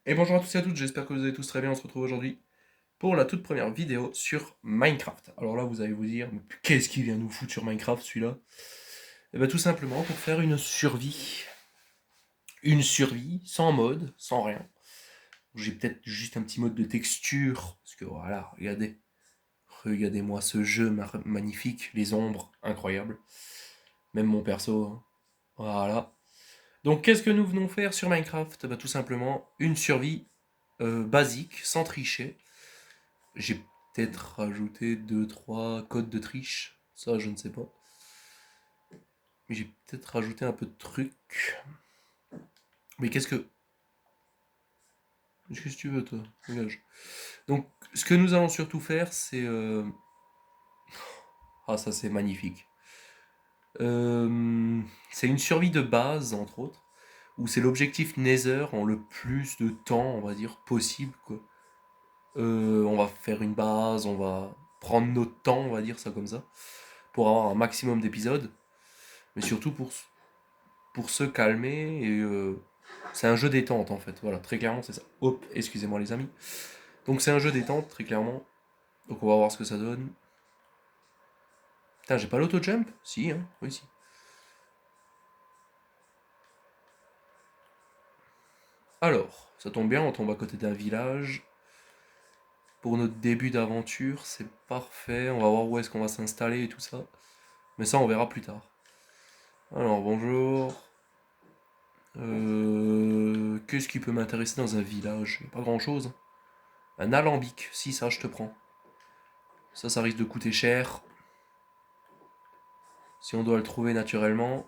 Et bonjour à tous et à toutes, j'espère que vous allez tous très bien. On se retrouve aujourd'hui pour la toute première vidéo sur Minecraft. Alors là, vous allez vous dire, mais qu'est-ce qu'il vient nous foutre sur Minecraft celui-là? Et bien tout simplement pour faire une survie. Une survie sans mode, sans rien. J'ai peut-être juste un petit mode de texture, parce que voilà, regardez. Regardez-moi ce jeu magnifique, les ombres, incroyables. Même mon perso, hein. Voilà. Donc qu'est-ce que nous venons faire sur Minecraft? Tout simplement une survie basique, sans tricher. J'ai peut-être rajouté deux trois codes de triche. Ça, je ne sais pas. Mais j'ai peut-être rajouté un peu de trucs. Mais qu'est-ce que tu veux, toi? Dégage. Donc, ce que nous allons surtout faire, c'est. Ah, ça, c'est magnifique. C'est une survie de base, entre autres, où c'est l'objectif Nether en le plus de temps, on va dire, possible, quoi. On va faire une base, on va prendre notre temps, on va dire ça comme ça, pour avoir un maximum d'épisodes, mais surtout pour se calmer et c'est un jeu détente en fait. Voilà, très clairement c'est ça. Hop, excusez-moi les amis. Donc c'est un jeu détente très clairement. Donc on va voir ce que ça donne. Putain, j'ai pas l'auto-jump? Si, hein, oui, si. Alors, ça tombe bien, on tombe à côté d'un village. Pour notre début d'aventure, c'est parfait. On va voir où est-ce qu'on va s'installer et tout ça. Mais ça, on verra plus tard. Alors, bonjour. Qu'est-ce qui peut m'intéresser dans un village? Pas grand-chose. Un alambic, si ça, je te prends. Ça risque de coûter cher. Si on doit le trouver naturellement.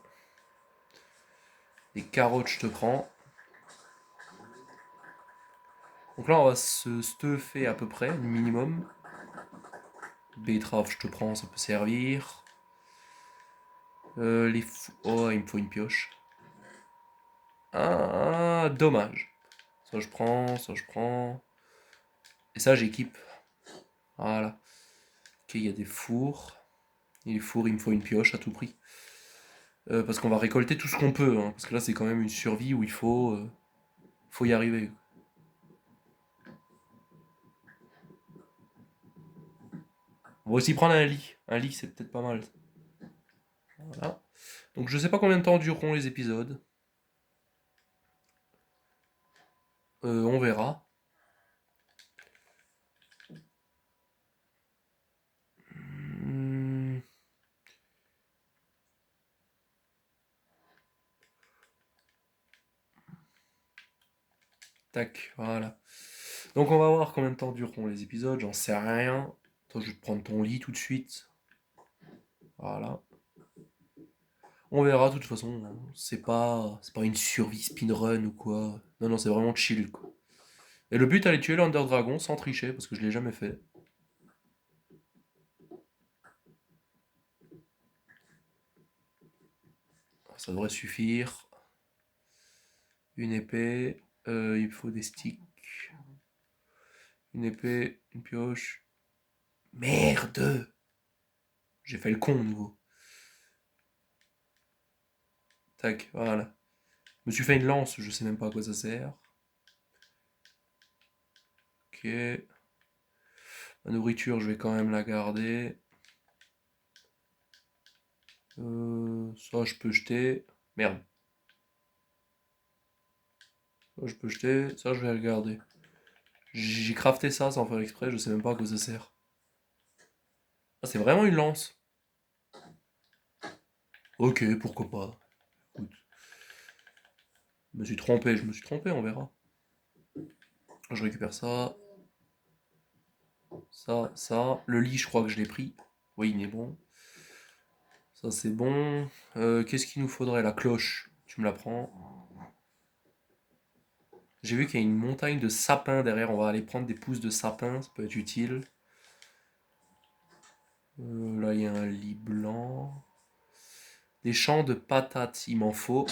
Des carottes, je te prends. Donc là, on va se stuffer à peu près, le minimum. Betterave, je te prends, ça peut servir. Oh, il me faut une pioche. Ah, dommage. Ça, je prends, ça, je prends. Et ça, j'équipe. Voilà. Ok, il y a des fours. Et les fours, il me faut une pioche à tout prix. Parce qu'on va récolter tout ce qu'on peut, hein, parce que là, c'est quand même une survie où faut y arriver. On va aussi prendre un lit. Un lit, c'est peut-être pas mal. Voilà. Donc je sais pas combien de temps dureront les épisodes. On verra. Hmm, tac, voilà. Donc on va voir combien de temps dureront les épisodes, j'en sais rien. Toi, je vais te prendre ton lit tout de suite. Voilà. On verra de toute façon, hein. C'est pas une survie speedrun ou quoi. Non, non, c'est vraiment chill, quoi. Et le but, aller tuer l'Under Dragon sans tricher, parce que je l'ai jamais fait. Ça devrait suffire. Une épée. Il faut des sticks. Une épée, une pioche. Merde! J'ai fait le con au nouveau. Tac, voilà. Je me suis fait une lance, je sais même pas à quoi ça sert. Ok. La nourriture, je vais quand même la garder. Ça, je peux jeter. Merde. Ça, je peux jeter. Ça, je vais le garder. J'ai crafté ça sans faire exprès, je sais même pas à quoi ça sert. Ah, c'est vraiment une lance. Ok, pourquoi pas. Écoute, je me suis trompé, on verra. Je récupère ça, ça. Le lit, je crois que je l'ai pris. Oui, il est bon. Ça, c'est bon. Qu'est-ce qu'il nous faudrait? La cloche. Tu me la prends. J'ai vu qu'il y a une montagne de sapins derrière. On va aller prendre des pousses de sapin. Ça peut être utile. Là, il y a un lit blanc. Des champs de patates, il m'en faut.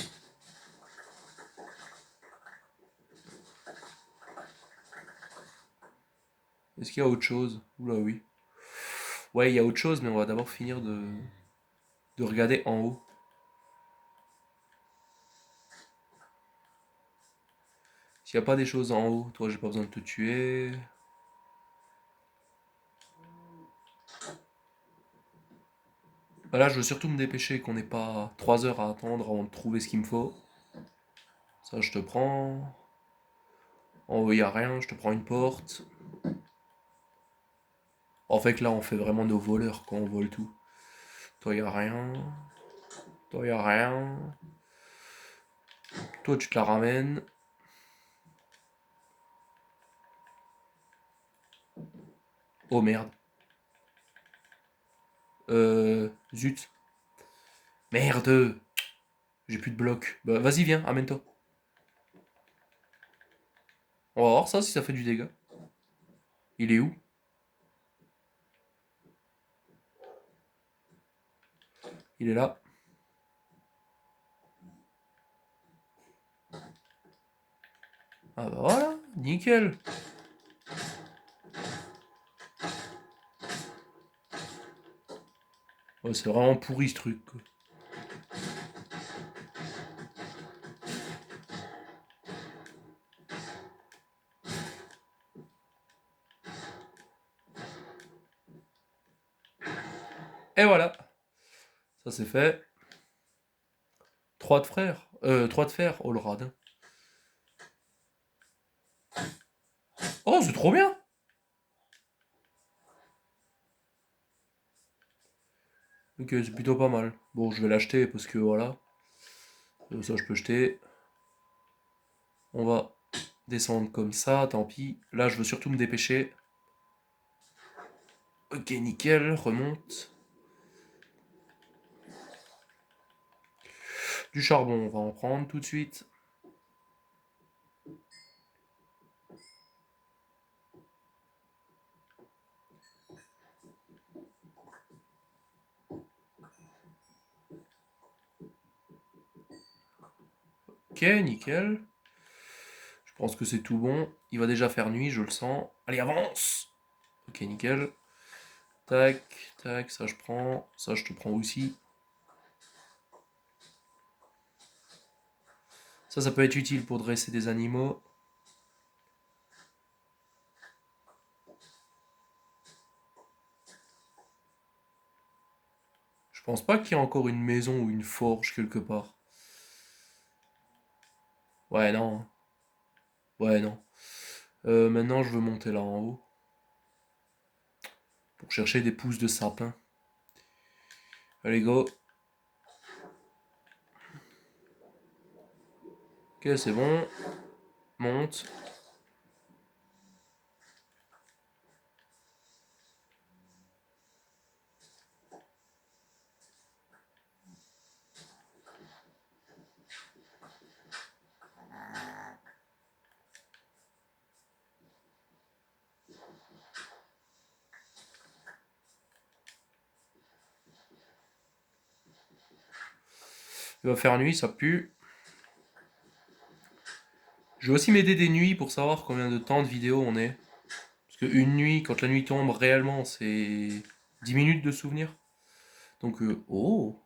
Est-ce qu'il y a autre chose? Oula, oui. Ouais, il y a autre chose, mais on va d'abord finir de regarder en haut. S'il n'y a pas des choses en haut, toi j'ai pas besoin de te tuer. Bah là je veux surtout me dépêcher, qu'on n'ait pas 3 heures à attendre avant de trouver ce qu'il me faut. Ça je te prends. En haut y a rien, je te prends une porte. En fait là on fait vraiment nos voleurs quand on vole tout. Toi y a rien. Toi y a rien. Toi tu te la ramènes. Oh merde. Zut. Merde. J'ai plus de blocs. Bah vas-y viens, amène-toi. On va voir ça si ça fait du dégât. Il est où? Il est là. Ah bah voilà, nickel. Ouais, c'est vraiment pourri ce truc, quoi. Et voilà, ça c'est fait. 3 de frères. 3 de fer. Oh le radin. Oh, c'est trop bien. Ok, c'est plutôt pas mal. Bon, je vais l'acheter parce que voilà. Ça, je peux jeter. On va descendre comme ça, tant pis. Là, je veux surtout me dépêcher. Ok, nickel, remonte. Du charbon, on va en prendre tout de suite. Ok, nickel. Je pense que c'est tout bon. Il va déjà faire nuit, je le sens. Allez, avance. Ok, nickel. Tac, tac, ça je prends. Ça je te prends aussi. Ça peut être utile pour dresser des animaux. Je pense pas qu'il y ait encore une maison ou une forge quelque part. Ouais, non. Ouais, non. Maintenant, je veux monter là en haut. Pour chercher des pousses de sapin. Allez, go. Ok, c'est bon. Monte. Il va faire nuit, ça pue. Je vais aussi m'aider des nuits pour savoir combien de temps de vidéo on est. Parce qu'une nuit, quand la nuit tombe réellement, c'est 10 minutes de souvenir. Donc, oh.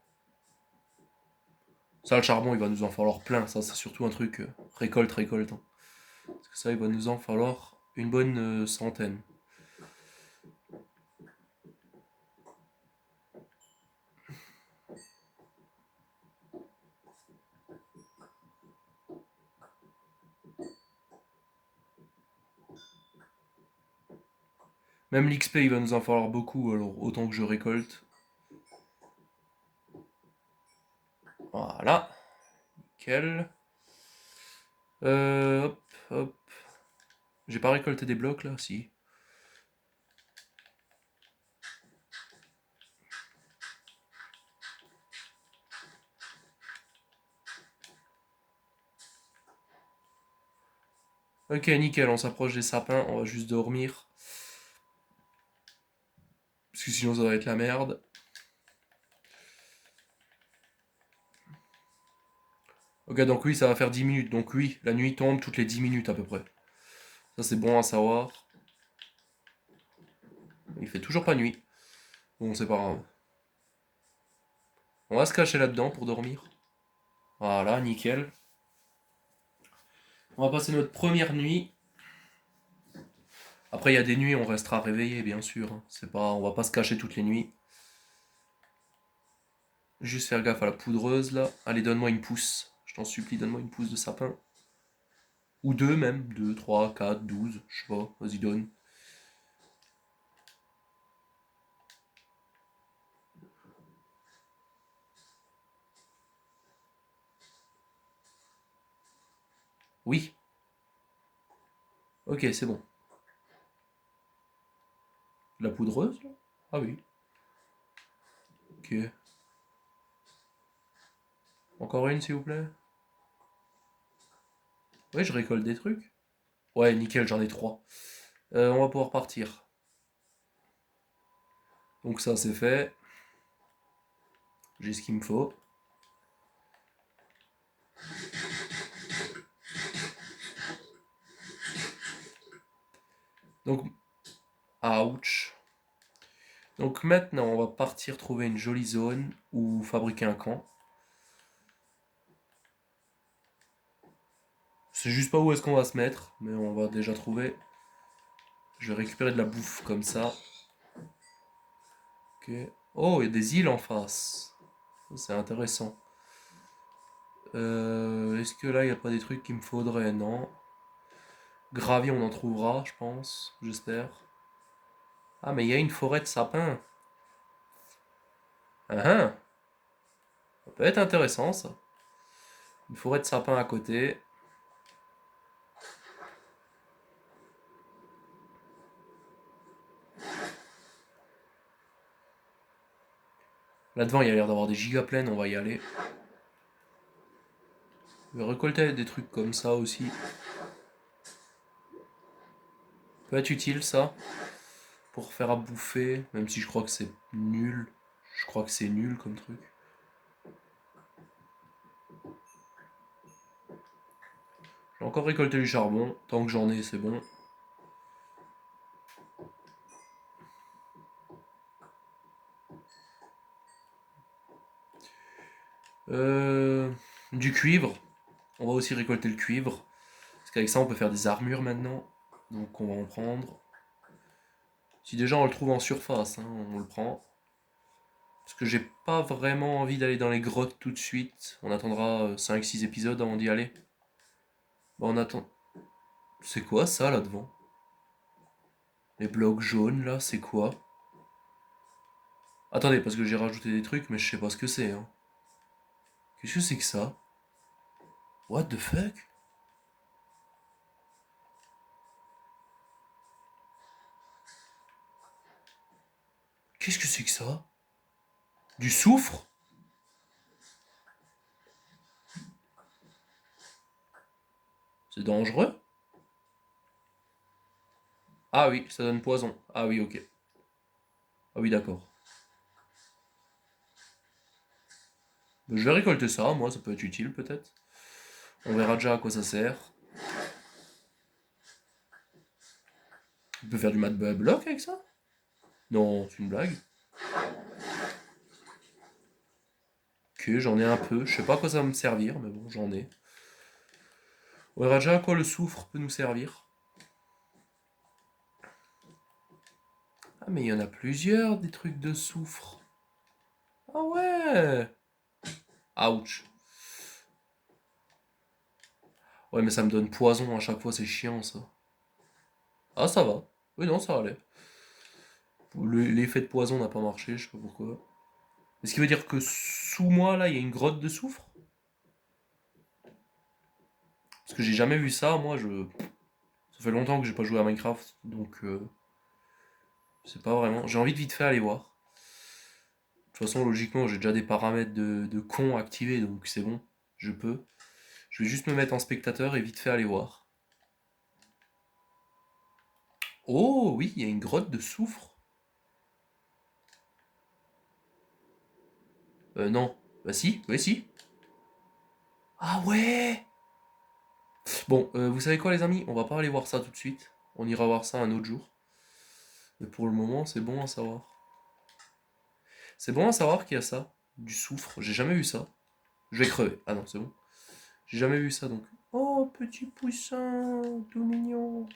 Ça, le charbon, il va nous en falloir plein. Ça, c'est surtout un truc récolte, récolte, hein. Parce que ça, il va nous en falloir une bonne centaine. Même l'XP, il va nous en falloir beaucoup, alors autant que je récolte. Voilà. Nickel. Hop, hop. J'ai pas récolté des blocs là, si. Ok, nickel, on s'approche des sapins, on va juste dormir. Parce que sinon ça va être la merde. Ok, donc oui, ça va faire 10 minutes. Donc oui, la nuit tombe toutes les 10 minutes à peu près. Ça c'est bon à savoir. Il fait toujours pas nuit. Bon, c'est pas grave. On va se cacher là-dedans pour dormir. Voilà, nickel. On va passer notre première nuit. Après, il y a des nuits, on restera réveillé, bien sûr. Hein. C'est pas, on va pas se cacher toutes les nuits. Juste faire gaffe à la poudreuse, là. Allez, donne-moi une pousse. Je t'en supplie, donne-moi une pousse de sapin. Ou deux même. 2, 3, 4, 12. Je sais pas. Vas-y, donne. Oui. Ok, c'est bon. La poudreuse, là? Ah oui. Ok. Encore une, s'il vous plaît. Ouais, je récolte des trucs. Ouais, nickel, j'en ai trois. On va pouvoir partir. Donc ça, c'est fait. J'ai ce qu'il me faut. Donc, ouch. Donc maintenant, on va partir trouver une jolie zone ou fabriquer un camp. C'est juste pas où est-ce qu'on va se mettre, mais on va déjà trouver. Je vais récupérer de la bouffe comme ça. Ok. Oh, il y a des îles en face. C'est intéressant. Est-ce que là, il n'y a pas des trucs qu'il me faudrait? Non. Gravier, on en trouvera, je pense. J'espère. Ah, mais il y a une forêt de sapins. Ah, ah. Ça peut être intéressant, ça. Une forêt de sapins à côté. Là devant, il y a l'air d'avoir des gigaplaines, on va y aller. Je vais récolter des trucs comme ça aussi. Peut être utile, ça. Pour faire à bouffer, même si je crois que c'est nul. Je crois que c'est nul comme truc. J'ai encore récolté du charbon. Tant que j'en ai, c'est bon. Euh, du cuivre. On va aussi récolter le cuivre. Parce qu'avec ça, on peut faire des armures maintenant. Donc on va en prendre. Si déjà on le trouve en surface, hein, on le prend. Parce que j'ai pas vraiment envie d'aller dans les grottes tout de suite. On attendra 5-6 épisodes avant d'y aller. Bah on attend. C'est quoi ça là devant? Les blocs jaunes là, c'est quoi? Attendez, parce que j'ai rajouté des trucs, mais je sais pas ce que c'est. Hein. Qu'est-ce que c'est que ça? What the fuck? Qu'est-ce que c'est que ça? Du soufre? C'est dangereux? Ah oui, ça donne poison. Ah oui, ok. Ah oui, d'accord. Je vais récolter ça, moi, ça peut être utile peut-être. On verra déjà à quoi ça sert. On peut faire du mat block avec ça? Non, c'est une blague. Ok, j'en ai un peu. Je sais pas à quoi ça va me servir, mais bon, j'en ai. On verra déjà à quoi le soufre peut nous servir. Ah, mais il y en a plusieurs, des trucs de soufre. Ah ouais! Ouch. Ouais, mais ça me donne poison à chaque fois, c'est chiant ça. Ah, ça va. Oui, non, ça allait. L'effet de poison n'a pas marché, je sais pas pourquoi. Est-ce qui veut dire que sous moi, là, il y a une grotte de soufre? Parce que j'ai jamais vu ça, moi, je... Ça fait longtemps que j'ai pas joué à Minecraft, donc... je sais pas vraiment. J'ai envie de vite fait aller voir. De toute façon, logiquement, j'ai déjà des paramètres de con activés, donc c'est bon. Je peux. Je vais juste me mettre en spectateur et vite fait aller voir. Oh, oui, il y a une grotte de soufre. Non. Bah si, oui, si. Ah ouais! Bon, vous savez quoi les amis? On va pas aller voir ça tout de suite. On ira voir ça un autre jour. Mais pour le moment, c'est bon à savoir. C'est bon à savoir qu'il y a ça. Du soufre. J'ai jamais vu ça. Je vais crever. Ah non, c'est bon. J'ai jamais vu ça donc. Oh, petit poussin, tout mignon.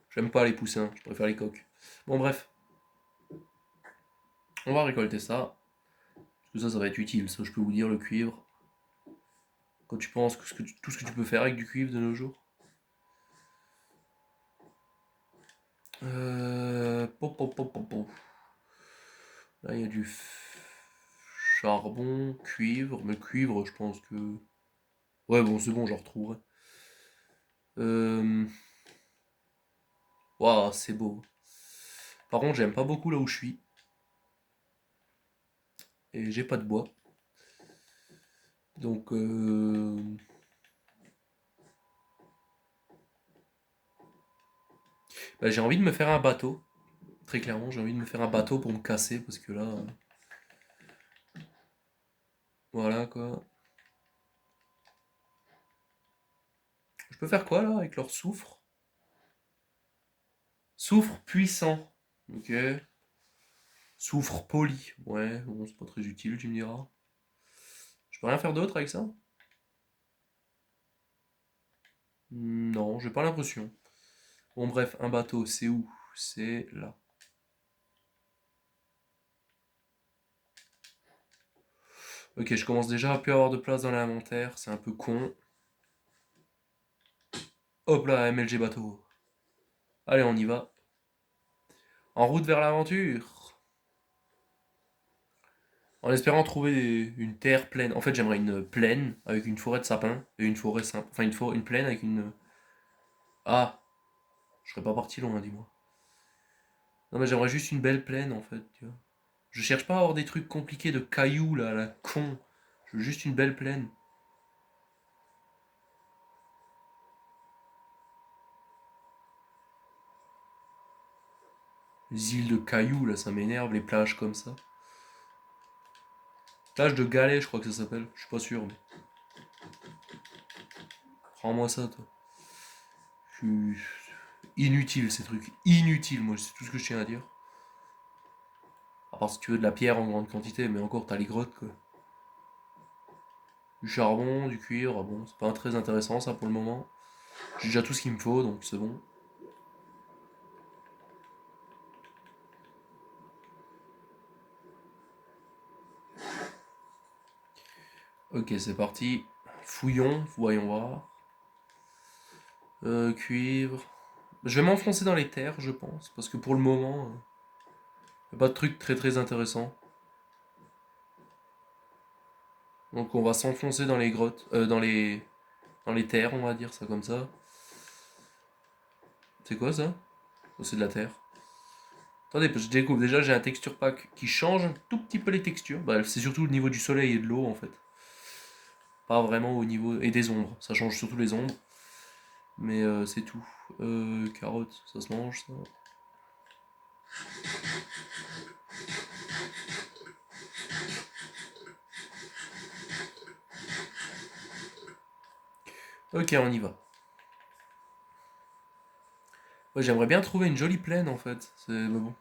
J'aime pas les poussins, je préfère les coques. Bon, bref. On va récolter ça. Parce que ça va être utile, ça, je peux vous dire, le cuivre. Quand tu penses que tout ce que tu peux faire avec du cuivre de nos jours. Pop, pop, pop, pop, pop. Là, il y a du charbon, cuivre. Mais cuivre, je pense que... Ouais, bon, c'est bon, j'en retrouverai. Waouh, c'est beau. Par contre, j'aime pas beaucoup là où je suis. Et j'ai pas de bois. Donc, bah, j'ai envie de me faire un bateau. Très clairement, j'ai envie de me faire un bateau pour me casser. Parce que là, voilà quoi. Je peux faire quoi là avec leur soufre? Soufre puissant. Ok. Soufre poli. Ouais, bon, c'est pas très utile, tu me diras. Je peux rien faire d'autre avec ça? Non, j'ai pas l'impression. Bon, bref, un bateau, c'est où? C'est là. Ok, je commence déjà à plus avoir de place dans l'inventaire, c'est un peu con. Hop là, MLG bateau. Allez, on y va. En route vers l'aventure. En espérant trouver une terre pleine. En fait, j'aimerais une plaine avec une forêt de sapins et une forêt simple. Enfin, une plaine avec une. Ah, je serais pas parti loin, dis-moi. Non, mais j'aimerais juste une belle plaine en fait, tu vois. Je cherche pas à avoir des trucs compliqués de cailloux là, à la con. Je veux juste une belle plaine. Les îles de cailloux là, ça m'énerve, les plages comme ça. Plage de galets, je crois que ça s'appelle. Je suis pas sûr, mais. Rends-moi ça, toi. Je suis. Inutile ces trucs. Inutile, moi, c'est tout ce que je tiens à dire. À part si tu veux de la pierre en grande quantité, mais encore, t'as les grottes, quoi. Du charbon, du cuivre, bon, c'est pas très intéressant ça pour le moment. J'ai déjà tout ce qu'il me faut, donc c'est bon. Ok, c'est parti. Fouillons, voyons voir. Cuivre. Je vais m'enfoncer dans les terres, je pense, parce que pour le moment, y a pas de truc très très intéressant. Donc on va s'enfoncer dans les grottes, dans les terres, on va dire ça comme ça. C'est quoi ça? Oh, c'est de la terre. Attendez, parce que je découvre déjà, j'ai un texture pack qui change un tout petit peu les textures. Bah, c'est surtout au niveau du soleil et de l'eau en fait. Pas vraiment au niveau. Et des ombres. Ça change surtout les ombres. Mais c'est tout. Carottes, ça se mange ça. Ok, on y va. Ouais, j'aimerais bien trouver une jolie plaine en fait. Mais bon.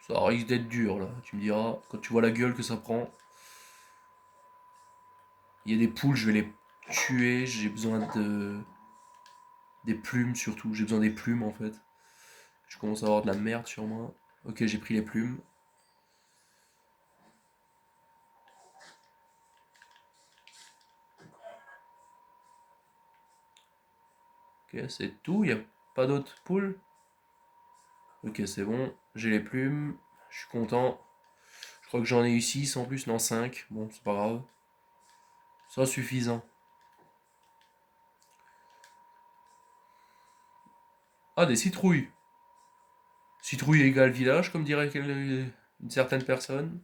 Ça risque d'être dur là. Tu me diras, quand tu vois la gueule que ça prend. Il y a des poules, je vais les tuer. J'ai besoin de. Des plumes surtout. J'ai besoin des plumes en fait. Je commence à avoir de la merde sur moi. Ok, j'ai pris les plumes. Ok, c'est tout. Il n'y a pas d'autres poules. Ok, c'est bon. J'ai les plumes. Je suis content. Je crois que j'en ai eu 6 en plus, non 5. Bon, c'est pas grave. Ça sera suffisant. Ah, des citrouilles. Citrouille égale village, comme dirait une certaine personne.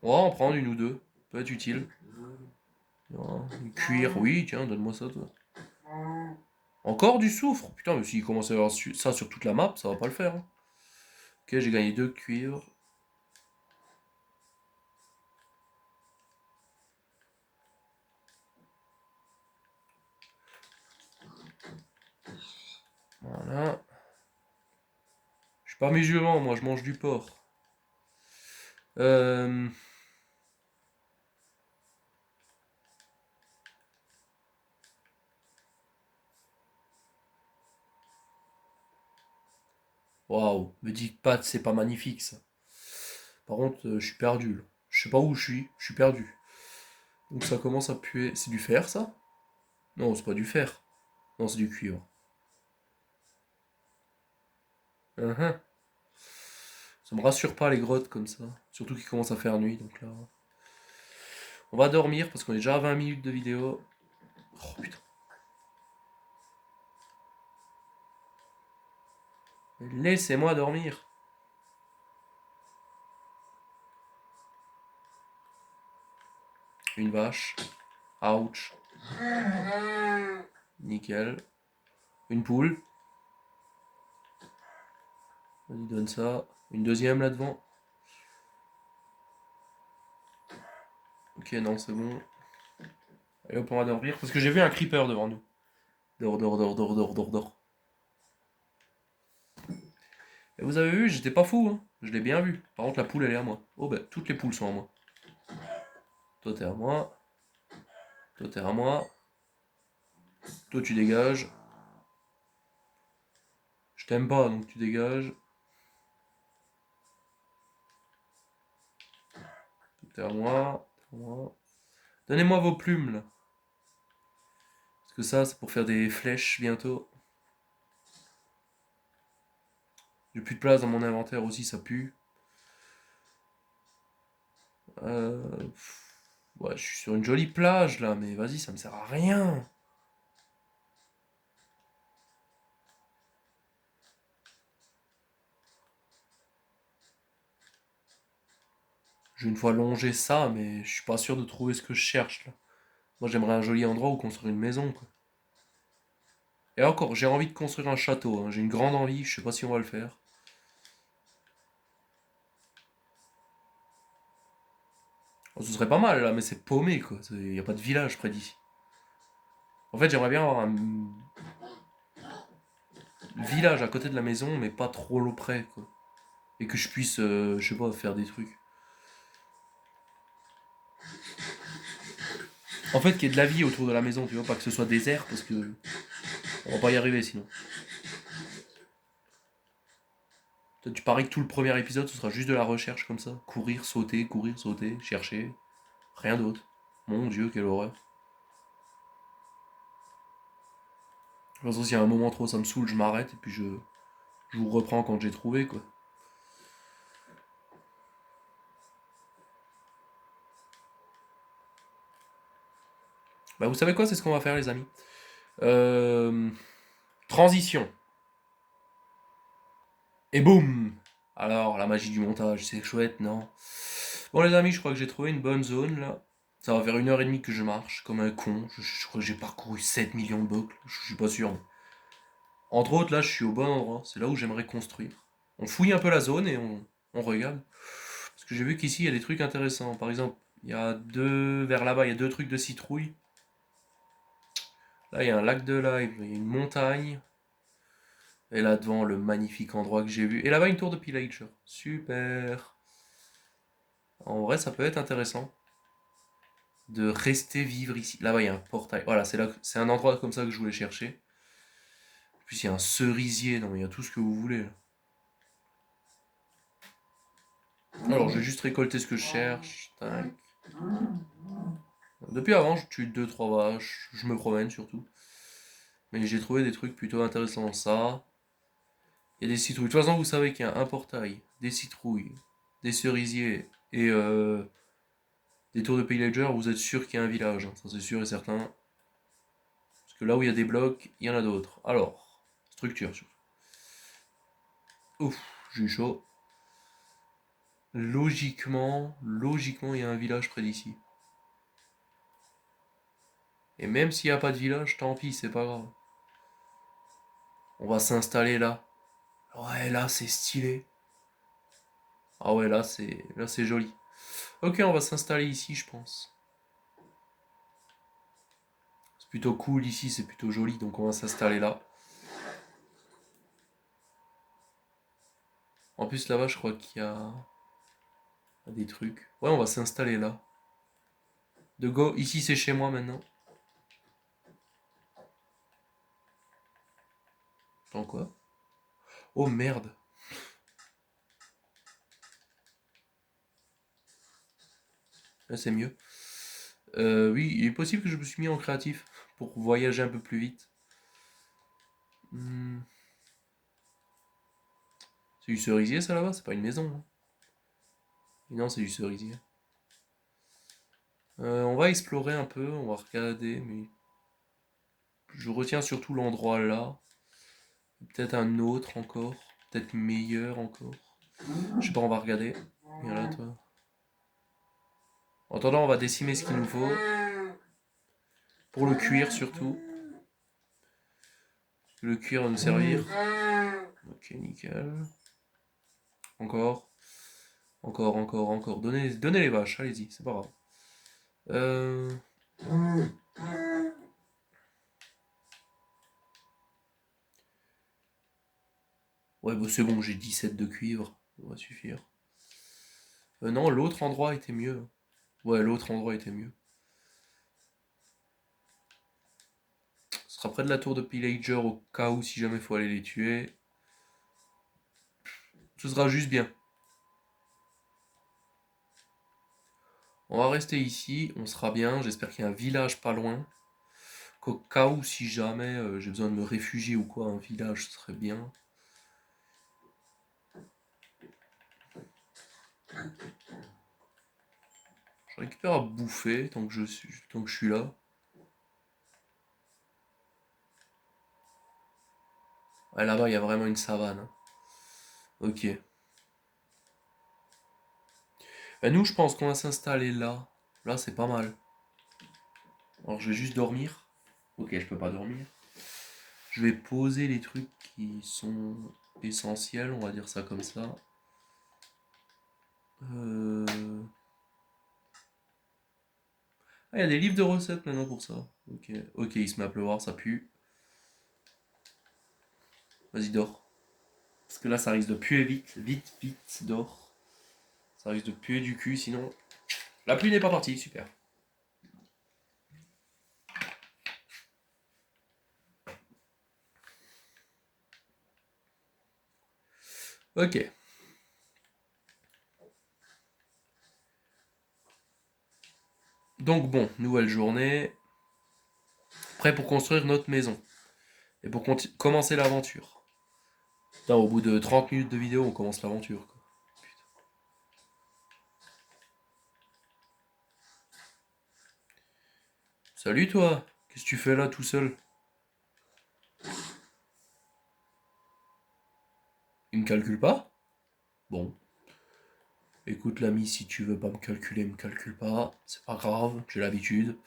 On va en prendre une ou deux. Peut être utile. Ah, une cuir, oui, tiens, donne-moi ça, toi. Encore du soufre. Putain, mais s'il commence à y avoir ça sur toute la map, ça va pas le faire, hein. Ok, j'ai gagné 2 cuivres. Voilà. Je suis pas musulman, moi, je mange du porc. Euh, Waouh, me dites pas que c'est pas magnifique ça. Par contre, je suis perdu là. Je sais pas où je suis perdu. Donc ça commence à puer. C'est du fer ça? Non, c'est pas du fer. Non, c'est du cuivre. Uhum. Ça me rassure pas les grottes comme ça. Surtout qu'il commence à faire nuit, donc là. On va dormir parce qu'on est déjà à 20 minutes de vidéo. Oh putain. Laissez-moi dormir. Une vache. Ouch. Nickel. Une poule. Vas-y, donne ça. Une deuxième là devant. Ok, non, c'est bon. Allez hop, on va dormir. Parce que j'ai vu un creeper devant nous. Dors, dors, dors, dors, dors, dors, dors. Et vous avez vu, j'étais pas fou, hein. Je l'ai bien vu. Par contre, la poule, elle est à moi. Oh, bah, toutes les poules sont à moi. Toi, t'es à moi. Toi, t'es à moi. Toi, tu dégages. Je t'aime pas, donc tu dégages. T'es à moi. T'es à moi. Donnez-moi vos plumes, là. Parce que ça, c'est pour faire des flèches bientôt. J'ai plus de place dans mon inventaire aussi, ça pue. Ouais, je suis sur une jolie plage, là, mais vas-y, ça me sert à rien. J'ai une fois longé ça, mais je suis pas sûr de trouver ce que je cherche, là. Moi, j'aimerais un joli endroit où construire une maison, quoi. Et encore, j'ai envie de construire un château, hein. J'ai une grande envie, je sais pas si on va le faire. Oh, ce serait pas mal, là, mais c'est paumé, quoi. Il y a pas de village près d'ici. En fait, j'aimerais bien avoir un village à côté de la maison, mais pas trop loin près, quoi. Et que je puisse, je sais pas, faire des trucs. En fait, qu'il y ait de la vie autour de la maison, tu vois, pas que ce soit désert, parce que on va pas y arriver sinon. Toi, tu paries que tout le premier épisode, ce sera juste de la recherche comme ça. Courir, sauter, chercher. Rien d'autre. Mon Dieu, quelle horreur. De toute façon, s'il y a un moment trop, ça me saoule, je m'arrête, et puis je vous reprends quand j'ai trouvé, quoi. Bah, vous savez quoi, c'est ce qu'on va faire, les amis. Euh... Transition. Et boum. Alors, la magie du montage, c'est chouette, non? Bon, les amis, je crois que j'ai trouvé une bonne zone, là. Ça va faire 1 heure et demie que je marche, comme un con. Je crois que j'ai parcouru 7 millions de boucles. Je suis pas sûr. Entre autres, là, je suis au bon endroit. C'est là où j'aimerais construire. On fouille un peu la zone et on regarde. Parce que j'ai vu qu'ici, il y a des trucs intéressants. Par exemple, il y a deux... Vers là-bas, il y a deux trucs de citrouille. Là, il y a un lac de lave, il y a une montagne. Et là devant, le magnifique endroit que j'ai vu. Et là-bas, une tour de pillager. Super. En vrai, ça peut être intéressant de rester vivre ici. Là-bas, il y a un portail. Voilà, c'est là, c'est un endroit comme ça que je voulais chercher. En plus, il y a un cerisier. Non, mais il y a tout ce que vous voulez, là. Alors, je vais juste récolter ce que je cherche. Tac. Depuis avant, je tue deux trois vaches. Je me promène surtout. Mais j'ai trouvé des trucs plutôt intéressants. Ça. Il y a des citrouilles. De toute façon, vous savez qu'il y a un portail, des citrouilles, des cerisiers et des tours de pillager. Vous êtes sûr qu'il y a un village, hein. Ça c'est sûr et certain. Parce que là où il y a des blocs, il y en a d'autres. Alors, structure surtout. Ouf, j'ai eu chaud. Logiquement, il y a un village près d'ici. Et même s'il n'y a pas de village, tant pis, c'est pas grave. On va s'installer là. Ouais, là c'est stylé. Ah ouais, là c'est joli. Ok, on va s'installer ici, je pense. C'est plutôt cool ici, c'est plutôt joli, donc on va s'installer là. En plus là-bas, je crois qu'il y a Des trucs. Ouais, on va s'installer là. De go, ici c'est chez moi maintenant. Attends quoi? Oh merde. Là c'est mieux. Oui, il est possible que je me suis mis en créatif pour voyager un peu plus vite. Hmm. C'est du cerisier ça là-bas? C'est pas une maison, hein. Non, c'est du cerisier. On va explorer un peu, on va regarder, mais je retiens surtout l'endroit là. Peut-être un autre encore, peut-être meilleur encore. Je sais pas, on va regarder. Viens là, toi. En attendant, on va décimer ce qu'il nous faut. Pour le cuir surtout. Le cuir va nous servir. Ok, nickel. Encore. Encore, encore, encore. Donnez les vaches, allez-y, c'est pas grave. Euh... Ouais, bah c'est bon, j'ai 17 de cuivre. Ça va suffire. Non, l'autre endroit était mieux. Ouais, l'autre endroit était mieux. Ce sera près de la tour de Pillager au cas où si jamais faut aller les tuer. Ce sera juste bien. On va rester ici, on sera bien. J'espère qu'il y a un village pas loin. Qu'au cas où si jamais j'ai besoin de me réfugier ou quoi, un village ce serait bien. Je récupère à bouffer tant que je suis là. Ouais, là-bas il y a vraiment une savane, hein. Ok. Ben, nous je pense qu'on va s'installer là. Là c'est pas mal. Alors je vais juste dormir. Ok, je peux pas dormir. Je vais poser les trucs qui sont essentiels, on va dire ça comme ça. Euh... Ah, il y a des livres de recettes maintenant pour ça. Ok, ok, il se met à pleuvoir, ça pue. Vas-y, dors. Parce que là, ça risque de puer vite, vite, vite, dors. Ça risque de puer du cul, sinon. La pluie n'est pas partie, super. Ok. Donc bon, nouvelle journée. Prêt pour construire notre maison. Et pour commencer l'aventure. Putain, au bout de 30 minutes de vidéo, on commence l'aventure, quoi. Salut toi, qu'est-ce que tu fais là tout seul? Il me calcule pas? Bon. Écoute l'ami, si tu veux pas me calcule pas. C'est pas grave, j'ai l'habitude.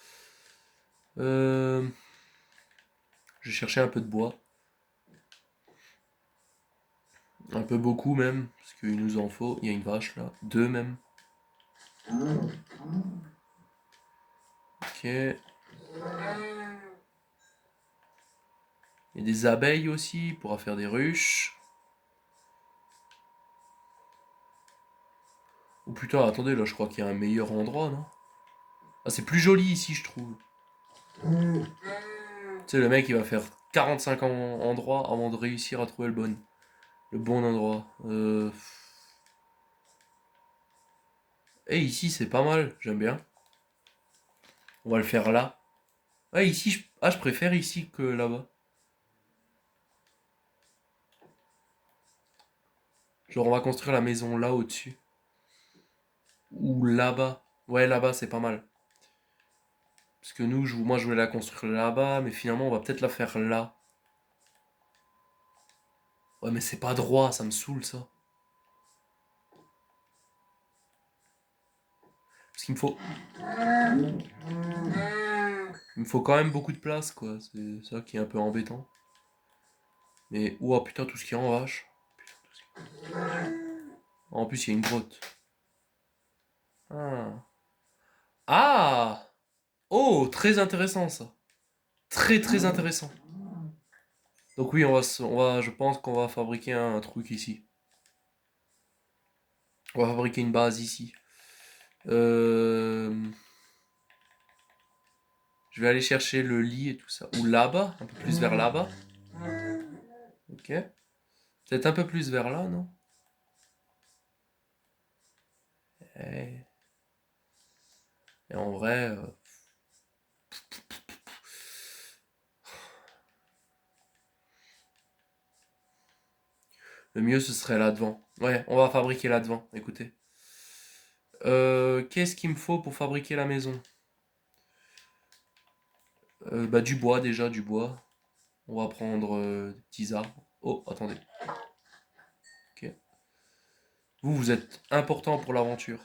Euh... Je vais chercher un peu de bois. Un peu beaucoup même, parce qu'il nous en faut. Il y a une vache là. Deux même. Ok. Il y a des abeilles aussi, pour faire des ruches. Oh putain, attendez, là je crois qu'il y a un meilleur endroit, non? Ah, c'est plus joli ici, je trouve. Tu sais, le mec il va faire 45 endroits avant de réussir à trouver le bon endroit. Et ici c'est pas mal, j'aime bien. On va le faire là. Ouais, ici, je préfère ici que là-bas. Genre, on va construire la maison là au-dessus. Ou là-bas. Ouais, là-bas, c'est pas mal. Parce que nous, moi, je voulais la construire là-bas, mais finalement, on va peut-être la faire là. Ouais, mais c'est pas droit, ça me saoule, ça. Parce qu'il me faut... Il me faut quand même beaucoup de place, quoi. C'est ça qui est un peu embêtant. Mais... Ouah, putain, tout ce qui est en vache. Putain, En plus, il y a une grotte. Ah. Ah. Oh, très intéressant, ça. Très, très intéressant. Donc oui, je pense qu'on va fabriquer un truc ici. On va fabriquer une base ici. Euh, Je vais aller chercher le lit et tout ça. Ou là-bas, un peu plus vers là-bas. Ok. Peut-être un peu plus vers là, non? Eh, Et en vrai, le mieux ce serait là devant. Ouais, on va fabriquer là devant. Écoutez. Qu'est-ce qu'il me faut pour fabriquer la maison? Bah du bois déjà, du bois. On va prendre des petits arbres. Oh, attendez. Ok. Vous êtes important pour l'aventure.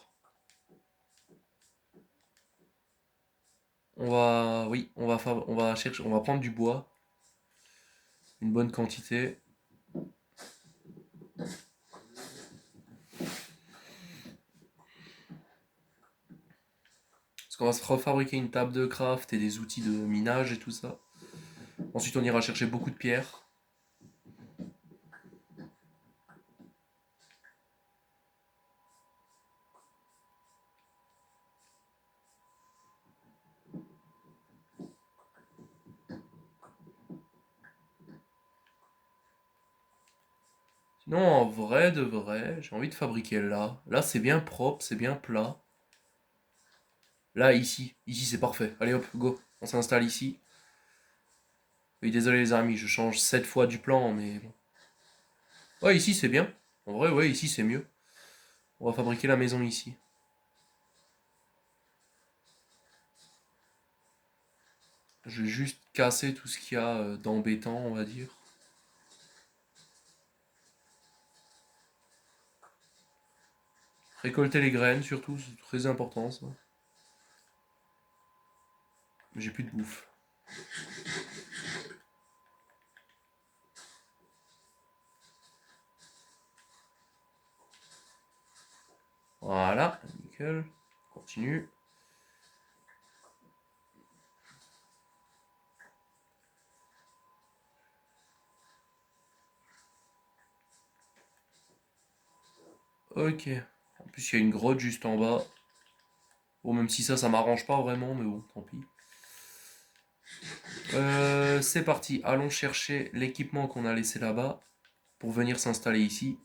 Oui, on va chercher, on va prendre du bois, une bonne quantité. Parce qu'on va se refabriquer une table de craft et des outils de minage et tout ça. Ensuite, on ira chercher beaucoup de pierres. Sinon, en vrai de vrai, j'ai envie de fabriquer là. Là, c'est bien propre, c'est bien plat. Là, ici. Ici, c'est parfait. Allez hop, go. On s'installe ici. Oui, désolé les amis, je change 7 fois du plan, mais bon. Ouais, ici, c'est bien. En vrai, ouais, ici, c'est mieux. On va fabriquer la maison ici. Je vais juste casser tout ce qu'il y a d'embêtant, on va dire. Récolter les graines, surtout, c'est très important, ça. J'ai plus de bouffe. Voilà, nickel. Continue. Ok. En plus, il y a une grotte juste en bas. Bon, même si ça m'arrange pas vraiment, mais bon, tant pis. C'est parti. Allons chercher l'équipement qu'on a laissé là-bas pour venir s'installer ici.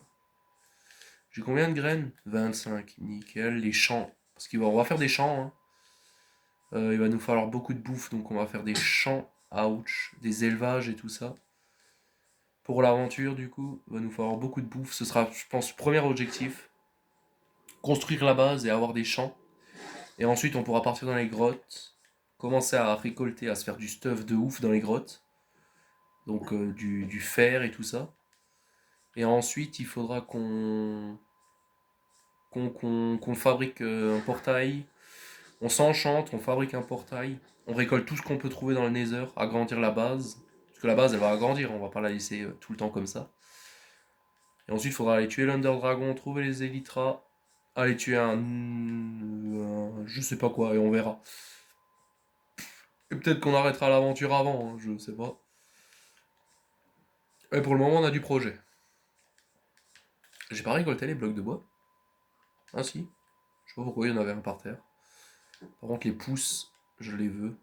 J'ai combien de graines? 25. Nickel. Les champs. Parce qu'on va faire des champs, hein. Il va nous falloir beaucoup de bouffe, donc on va faire des champs. Ouch. Des élevages et tout ça. Pour l'aventure, du coup, il va nous falloir beaucoup de bouffe. Ce sera, je pense, le premier objectif. Construire la base et avoir des champs. Et ensuite, on pourra partir dans les grottes, commencer à récolter, à se faire du stuff de ouf dans les grottes. Donc du fer et tout ça. Et ensuite, il faudra qu'on fabrique un portail. On s'enchante, on fabrique un portail. On récolte tout ce qu'on peut trouver dans le Nether, agrandir la base. Parce que la base, elle va agrandir, on va pas la laisser tout le temps comme ça. Et ensuite, il faudra aller tuer l'Under Dragon, trouver les Elytras, aller tuer je sais pas quoi, et on verra. Et peut-être qu'on arrêtera l'aventure avant, hein, je sais pas. Et pour le moment, on a du projet. J'ai pas récolté les blocs de bois. Ah si. Je sais pas pourquoi il y en avait un par terre. Par contre, les pousses, je les veux.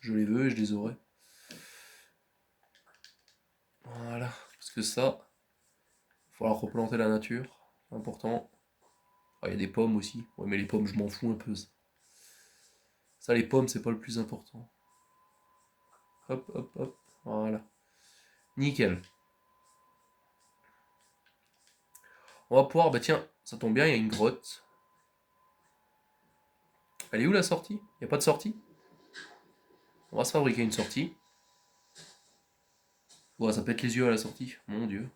Je les veux et je les aurai. Voilà. Parce que ça, il va falloir replanter la nature. C'est important. Ah, il y a des pommes aussi. Ouais, mais les pommes, je m'en fous un peu. Ça, les pommes, c'est pas le plus important. Hop, hop, hop. Voilà. Nickel. On va pouvoir. Bah tiens, ça tombe bien, il y a une grotte. Elle est où la sortie? Il n'y a pas de sortie? On va se fabriquer une sortie. Bon, ça pète les yeux à la sortie. Mon dieu.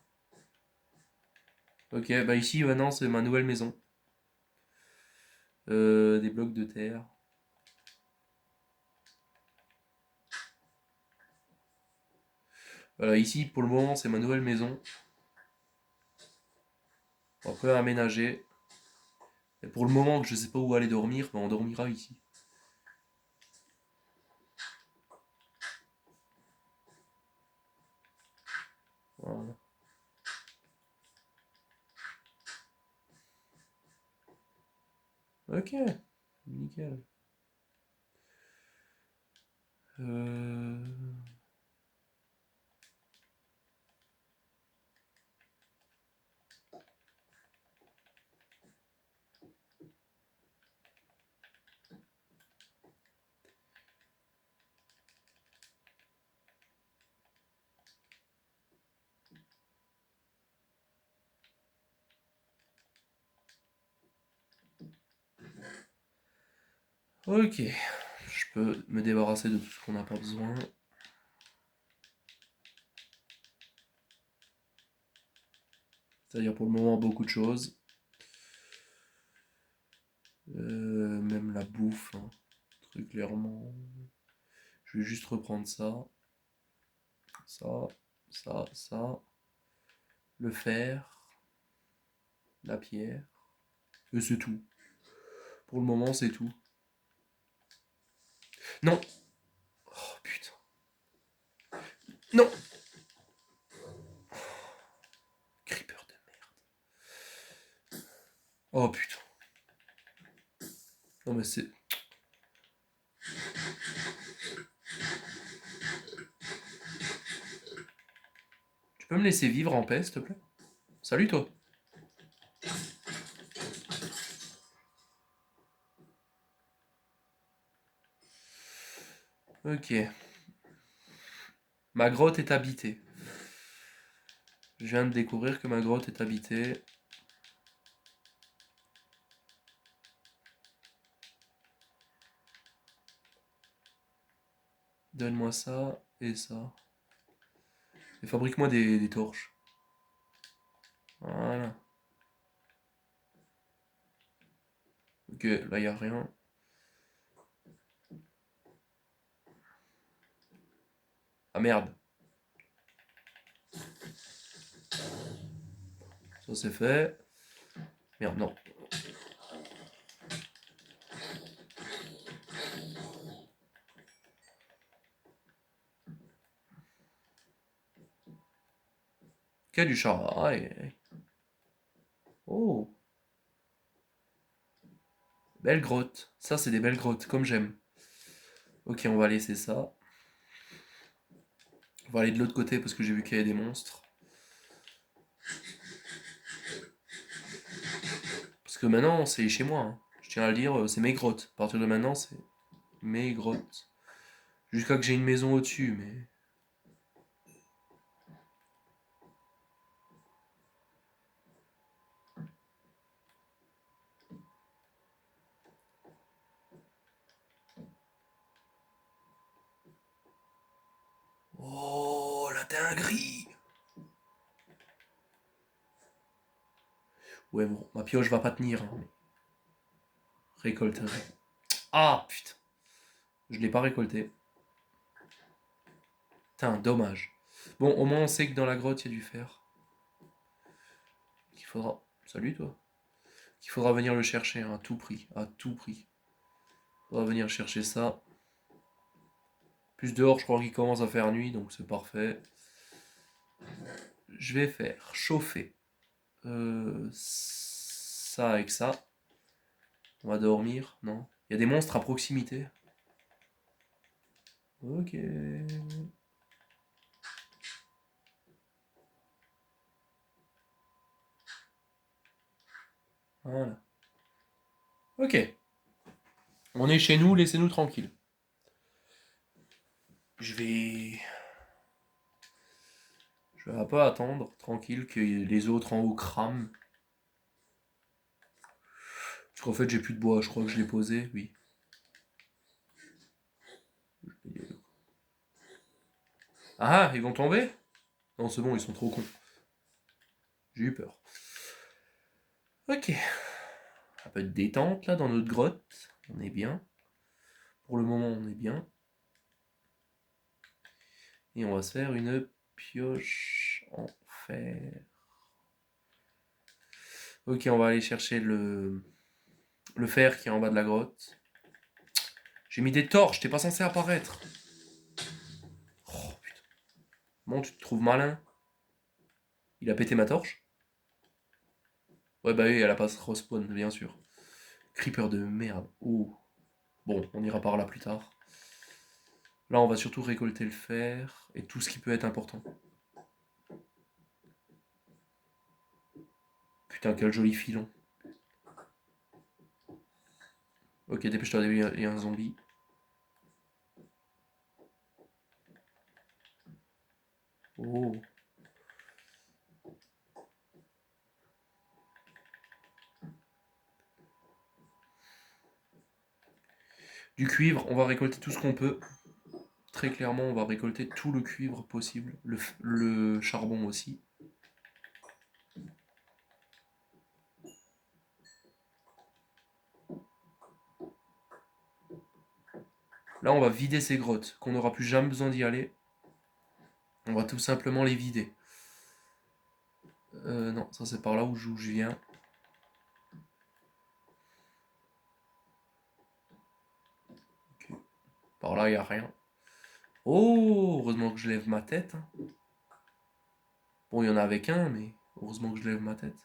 Ok, bah ici maintenant c'est ma nouvelle maison. Des blocs de terre. Voilà, ici pour le moment c'est ma nouvelle maison. On va pas aménager. Et pour le moment que je sais pas où aller dormir, bah on dormira ici. Voilà. Ok, nickel. Euh... Ok, je peux me débarrasser de tout ce qu'on n'a pas besoin. C'est-à-dire pour le moment beaucoup de choses. Même la bouffe, hein, très clairement. Je vais juste reprendre ça, ça, ça. Le fer, la pierre. Et c'est tout. Pour le moment, c'est tout. Non. Oh putain. Non. Creeper de merde. Oh putain. Non mais c'est... Tu peux me laisser vivre en paix, s'il te plaît? Salut toi. Ok. Ma grotte est habitée. Je viens de découvrir que ma grotte est habitée. Donne-moi ça et ça. Et fabrique-moi des torches. Voilà. Ok, là y a rien. Ah merde. Ça c'est fait. Merde, non. Ok, du char. Ah, oh. Belle grotte. Ça c'est des belles grottes, comme j'aime. Ok, on va laisser ça. On va aller de l'autre côté parce que j'ai vu qu'il y avait des monstres. Parce que maintenant, c'est chez moi, hein. Je tiens à le dire, c'est mes grottes. À partir de maintenant, c'est mes grottes. Jusqu'à que j'ai une maison au-dessus, mais... Oh, la dinguerie! Ouais, bon, ma pioche va pas tenir, hein, mais... Récolterai. Ah, putain. Je l'ai pas récolté. Putain, dommage. Bon, au moins, on sait que dans la grotte, il y a du fer. Qu'il faudra... Salut, toi. Qu'il faudra venir le chercher, hein, à tout prix. À tout prix. Faudra venir chercher ça. Plus dehors, je crois qu'il commence à faire nuit, donc c'est parfait. Je vais faire chauffer ça avec ça. On va dormir, non? Il y a des monstres à proximité. Ok. Voilà. Ok. On est chez nous, laissez-nous tranquille. Je vais... Je vais pas attendre, tranquille, que les autres en haut crament. Parce qu'en fait, j'ai plus de bois, je crois que je l'ai posé, oui. Ah, ils vont tomber? Non, c'est bon, ils sont trop cons. J'ai eu peur. Ok. Un peu de détente, là, dans notre grotte. On est bien. Pour le moment, on est bien. Et on va se faire une pioche en fer. Ok, on va aller chercher le fer qui est en bas de la grotte. J'ai mis des torches, t'es pas censé apparaître. Oh putain. Bon, tu te trouves malin. Il a pété ma torche. Ouais, bah oui, elle a pas respawn, bien sûr. Creeper de merde. Oh. Bon, on ira par là plus tard. Là, on va surtout récolter le fer et tout ce qui peut être important. Putain, quel joli filon. Ok, dépêche-toi, il y a un zombie. Oh. Du cuivre, on va récolter tout ce qu'on peut. Très clairement, on va récolter tout le cuivre possible. Le charbon aussi. Là, on va vider ces grottes, qu'on n'aura plus jamais besoin d'y aller. On va tout simplement les vider. Non, ça c'est par là où je viens. Okay. Par là, il n'y a rien. Oh, heureusement que je lève ma tête. Bon, il y en a avec un, mais heureusement que je lève ma tête.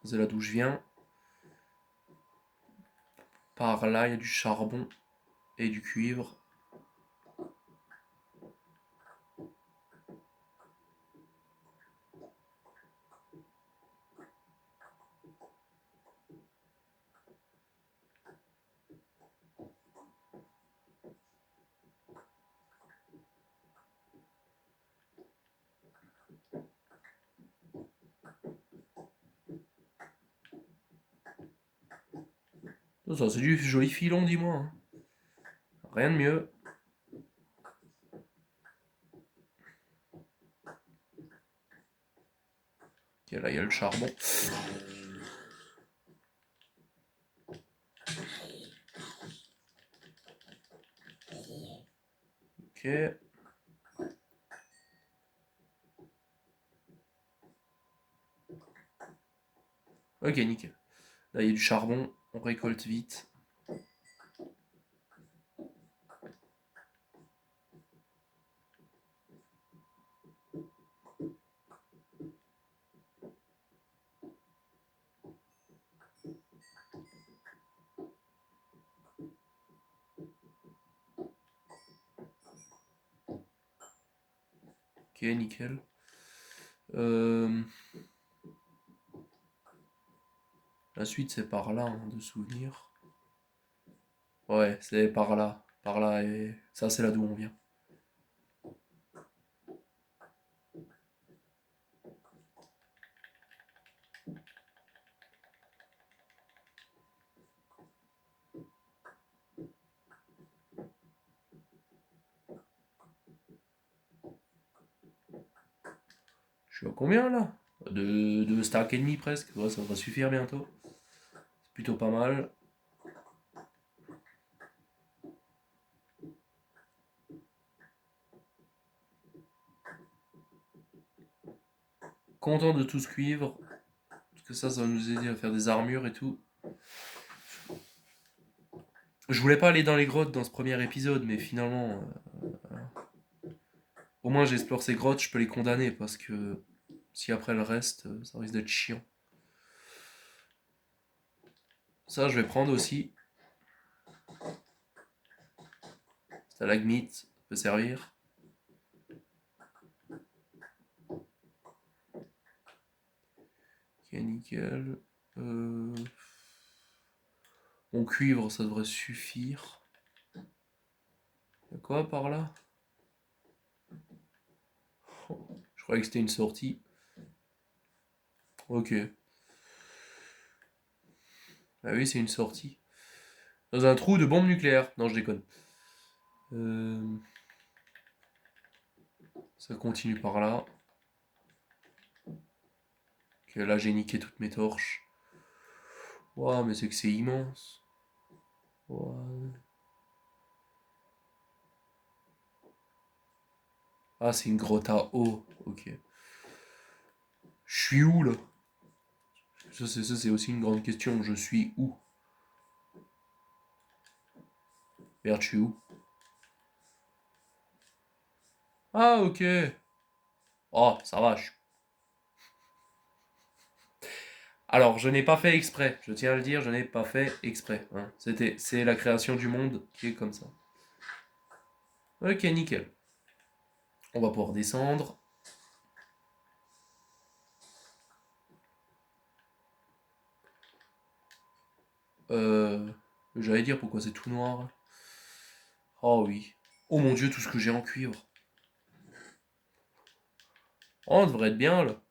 C'est là d'où je viens. Par là, il y a du charbon et du cuivre. Ça, c'est du joli filon, dis-moi. Hein. Rien de mieux. Ok, là, il y a le charbon. Ok. Ok, nickel. Là, il y a du charbon. On récolte vite. Ok, nickel. La suite, c'est par là, hein, de souvenirs. Ouais, c'est par là. Par là, et ça, c'est là d'où on vient. Je suis à combien, là? De stack et demi, presque. Ouais, ça va suffire bientôt. C'est plutôt pas mal. Content de tout ce cuivre. Parce que ça va nous aider à faire des armures et tout. Je voulais pas aller dans les grottes dans ce premier épisode, mais finalement, au moins j'explore ces grottes, je peux les condamner parce que si après le reste, ça risque d'être chiant. Ça, je vais prendre aussi. Stalagmite, ça peut servir. Ok, nickel. Mon cuivre, ça devrait suffire. Y'a quoi par là? Je croyais que c'était une sortie. Ok. Ah oui, c'est une sortie. Dans un trou de bombe nucléaire. Non, je déconne. Ça continue par là. Ok, là j'ai niqué toutes mes torches. Waouh, mais c'est que c'est immense. Wow. Ah, c'est une grotte à eau. Ok. Je suis où là? Ça, c'est aussi une grande question. Je suis où? Merde, je suis où? Ah, ok. Oh, ça va. Alors, je n'ai pas fait exprès, je tiens à le dire, je n'ai pas fait exprès. Hein. C'est la création du monde qui est comme ça. Ok, nickel. On va pouvoir descendre. J'allais dire pourquoi c'est tout noir. Oh oui. Oh mon dieu, tout ce que j'ai en cuivre. Oh, on devrait être bien là.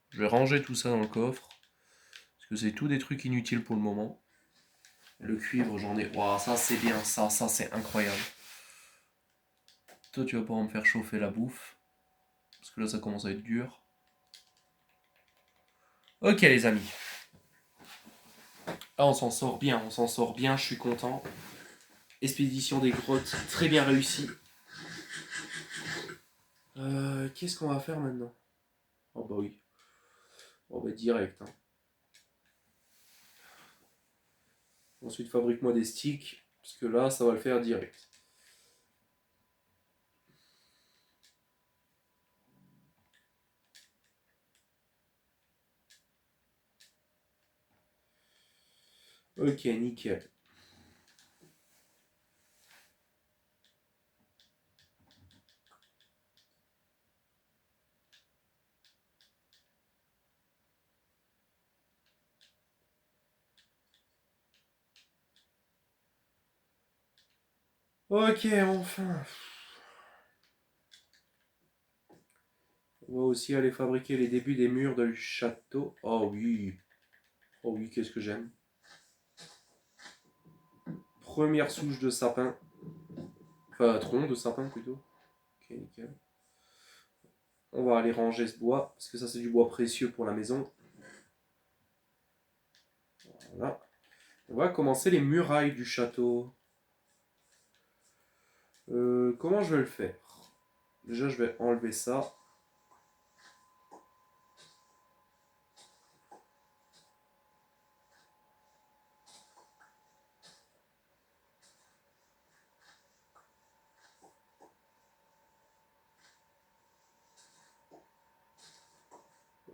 Je vais ranger tout ça dans le coffre. Parce que c'est tout des trucs inutiles pour le moment. Le cuivre, j'en ai. Waouh, ça c'est bien, ça c'est incroyable. Toi, tu vas pouvoir me faire chauffer la bouffe. Parce que là, ça commence à être dur. Ok, les amis. Ah, on s'en sort bien, je suis content. Expédition des grottes, très bien réussie. Qu'est-ce qu'on va faire maintenant? Oh bah oui, on va direct. Hein. Ensuite, fabrique-moi des sticks, parce que là, ça va le faire direct. Ok, nickel. Ok, enfin. On va aussi aller fabriquer les débuts des murs du château. Oh oui. Oh oui, qu'est-ce que j'aime. Première souche de sapin. Enfin, tronc de sapin plutôt. Ok, nickel. On va aller ranger ce bois, parce que ça c'est du bois précieux pour la maison. Voilà. On va commencer les murailles du château. Comment je vais le faire? Déjà, je vais enlever ça.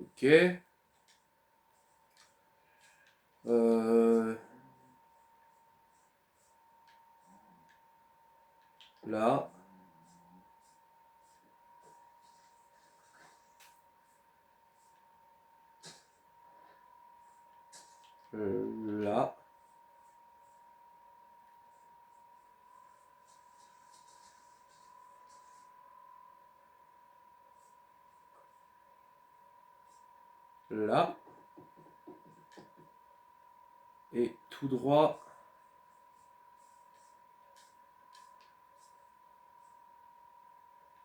Ok. Euh, là. Là. Là. Et tout droit.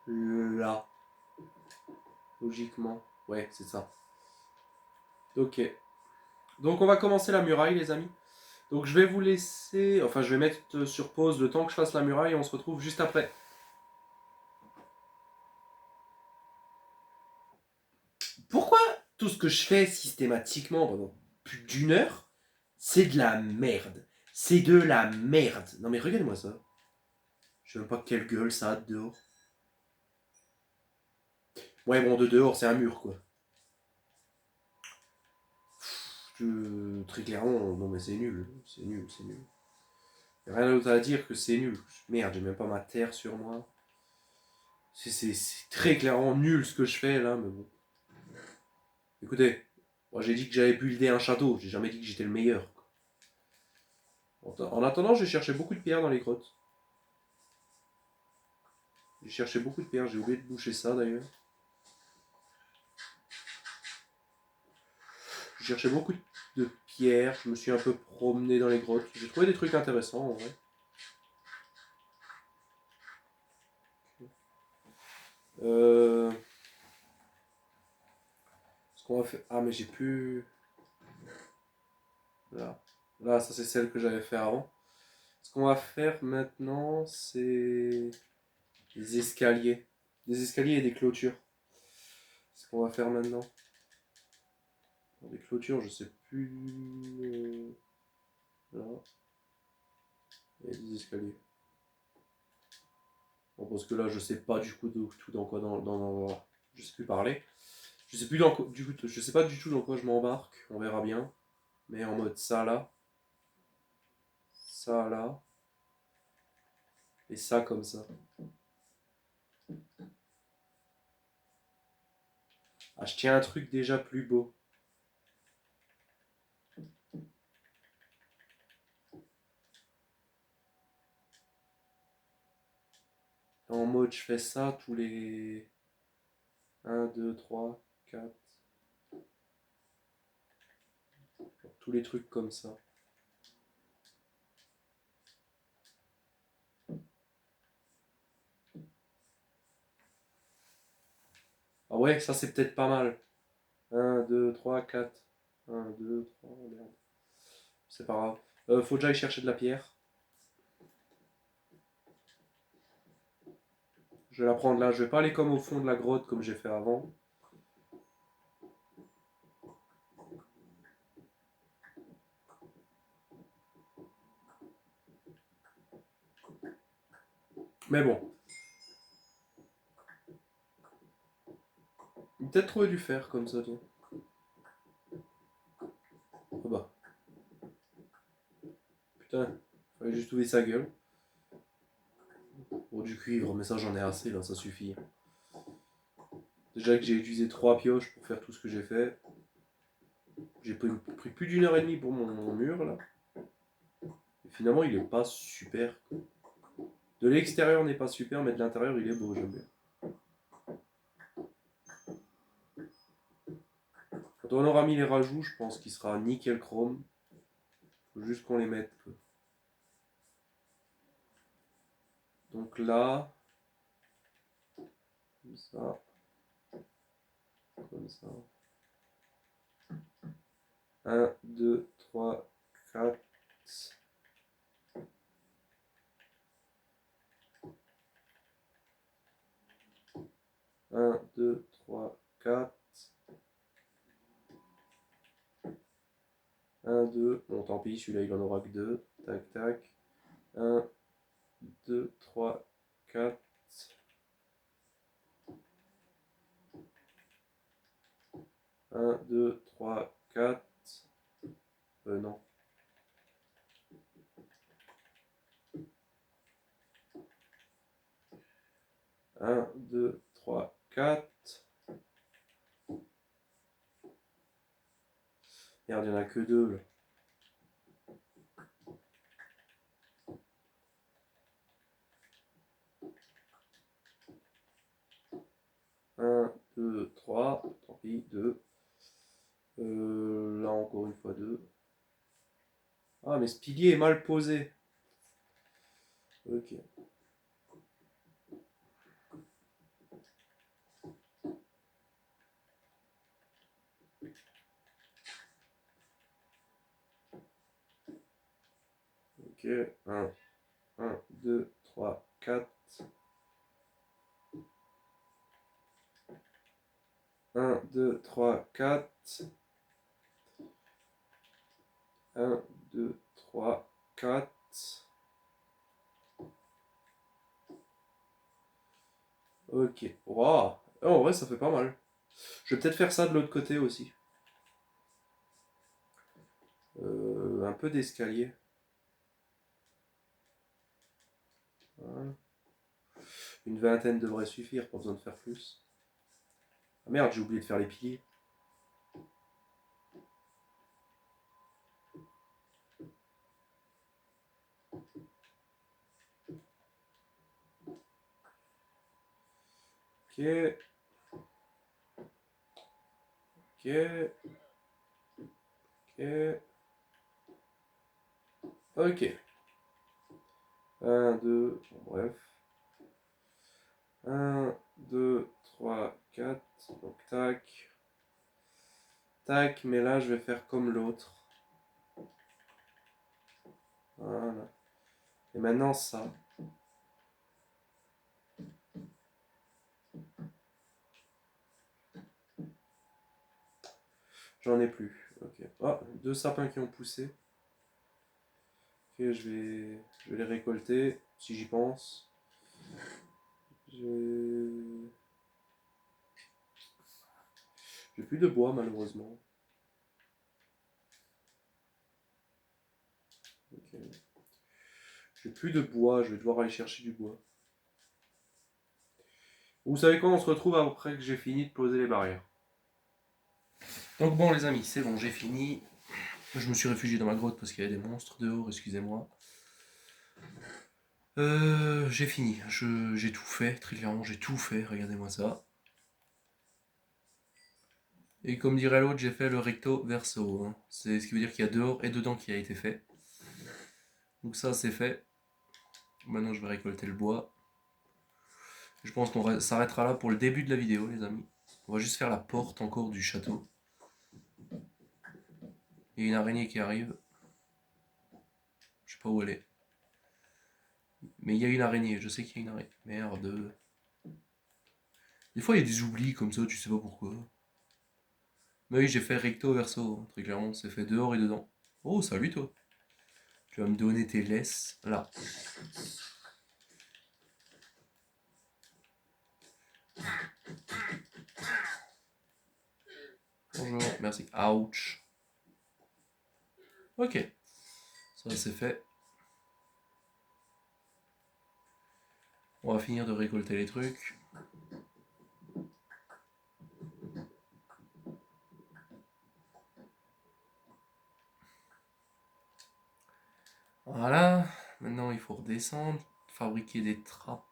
Là. Logiquement. Ouais, c'est ça. Ok. Donc on va commencer la muraille, les amis. Donc je vais vous laisser... Enfin, je vais mettre sur pause le temps que je fasse la muraille et on se retrouve juste après. Pourquoi tout ce que je fais systématiquement pendant plus d'une heure, c'est de la merde? C'est de la merde. Non mais regarde-moi ça. Je sais même pas quelle gueule ça a de dehors. Ouais, bon, de dehors, c'est un mur, quoi. Très clairement, non mais c'est nul. C'est nul, c'est nul. Y'a rien d'autre à dire que c'est nul. Merde, j'ai même pas ma terre sur moi. C'est très clairement nul ce que je fais là, mais bon. Écoutez, moi j'ai dit que j'avais buildé un château, j'ai jamais dit que j'étais le meilleur. En attendant, j'ai cherché beaucoup de pierres dans les grottes. J'ai cherché beaucoup de pierres, j'ai oublié de boucher ça d'ailleurs. J'ai cherché beaucoup de pierres, je me suis un peu promené dans les grottes. J'ai trouvé des trucs intéressants en vrai. Euh... Ce qu'on va faire. Ah, mais j'ai plus. Là. Là, ça c'est celle que j'avais fait avant. Ce qu'on va faire maintenant, c'est des escaliers. Des escaliers et des clôtures. Ce qu'on va faire maintenant. Des clôtures, je sais plus. Là. Et des escaliers. Bon, parce que là, je sais pas du coup tout dans quoi je sais plus parler. Je sais plus je sais pas du tout dans quoi je m'embarque, on verra bien. Mais en mode ça là, et ça comme ça. Ah, je tiens un truc déjà plus beau. En mode, je fais ça tous les un 2 3 4 tous les trucs comme ça. Ah ouais, ça c'est peut-être pas mal. Un 2 3 4 un 2 3 merde. C'est pas grave. Faut déjà aller chercher de la pierre. Je vais la prendre là. Je vais pas aller comme au fond de la grotte comme j'ai fait avant. Mais bon. Peut-être trouver du fer comme ça, tiens. Oh bah. Putain. Fallait juste trouver sa gueule. Bon, du cuivre, mais ça j'en ai assez là, ça suffit. Déjà que j'ai utilisé 3 pioches pour faire tout ce que j'ai fait. J'ai pris plus d'une heure et demie pour mon mur là. Et finalement, il est pas super. De l'extérieur n'est pas super, mais de l'intérieur, il est beau, j'aime bien. Quand on aura mis les rajouts, je pense qu'il sera nickel chrome. Faut juste qu'on les mette. Donc là, comme ça, comme ça. Un 2 3 4 un 2 3 4 un 2 bon tant pis, celui-là il en aura que 2. Tac, tac. Un 2 3 4 un 2 3 4 non. Un 2 3 4 Merde, il n'y en a que 2 là. Un 2 3 tant pis, 2. Là encore une fois 2. Ah, mais ce pilier est mal posé. Ok. Ok. 1, 1, 2, 3, 4. 1, 2, 3, 4. 1, 2, 3, 4. Ok. Waouh. Oh, en vrai, ça fait pas mal. Je vais peut-être faire ça de l'autre côté aussi. Un peu d'escalier. Voilà. Une vingtaine devrait suffire, pas besoin de faire plus. Ah merde, j'ai oublié de faire les piliers. Ok. Ok. Ok. Ok. Un 2 bon, bref. Un 2 3 4 donc tac. Tac, mais là je vais faire comme l'autre. Voilà. Et maintenant ça. J'en ai plus. Ok. Ah, 2 sapins qui ont poussé. Ok, je vais les récolter, si j'y pense. Je J'ai plus de bois malheureusement. Ok. J'ai plus de bois, je vais devoir aller chercher du bois. Vous savez quoi, on se retrouve après que j'ai fini de poser les barrières. Donc bon les amis, c'est bon, j'ai fini. Je me suis réfugié dans ma grotte parce qu'il y a des monstres dehors, excusez-moi. J'ai fini, j'ai tout fait, très clairement j'ai tout fait, regardez-moi ça. Et comme dirait l'autre, j'ai fait le recto verso, hein. C'est ce qui veut dire qu'il y a dehors et dedans qui a été fait. Donc ça c'est fait. Maintenant je vais récolter le bois. Je pense qu'on s'arrêtera là pour le début de la vidéo les amis. On va juste faire la porte encore du château. Il y a une araignée qui arrive. Je sais pas où elle est. Mais il y a une araignée, je sais qu'il y a une araignée. Merde. Des fois il y a des oublis comme ça, tu sais pas pourquoi. Mais oui, j'ai fait recto verso, hein, très clairement, c'est fait dehors et dedans. Oh, salut toi. Tu vas me donner tes laisses là. Bonjour, merci. Ouch. Ok, ça c'est fait. On va finir de récolter les trucs. Voilà, maintenant il faut redescendre, fabriquer des trappes.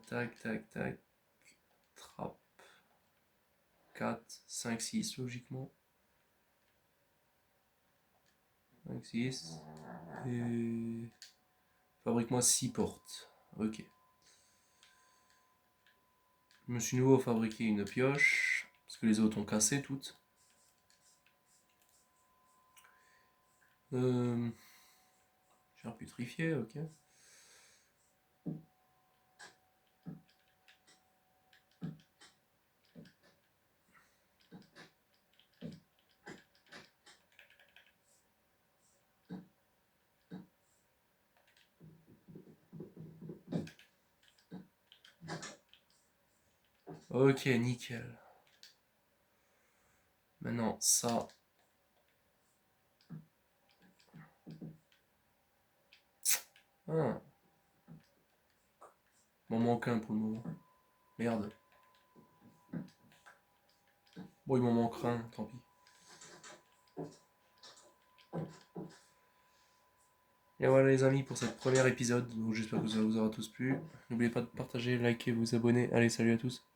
Tac, tac, tac. Trappe. 4, 5, 6 logiquement. 5, 6. Et... fabrique-moi 6 portes. Ok. Je me suis nouveau fabriqué une pioche, parce que les autres ont cassé toutes. Chair putrifié, ok. Ok, nickel. Maintenant, ça. Ah. M'en manque un pour le moment. Merde. Bon, il m'en manque un, tant pis. Et voilà les amis pour cette premier épisode. Donc j'espère que ça vous aura tous plu. N'oubliez pas de partager, liker, vous abonner. Allez, salut à tous.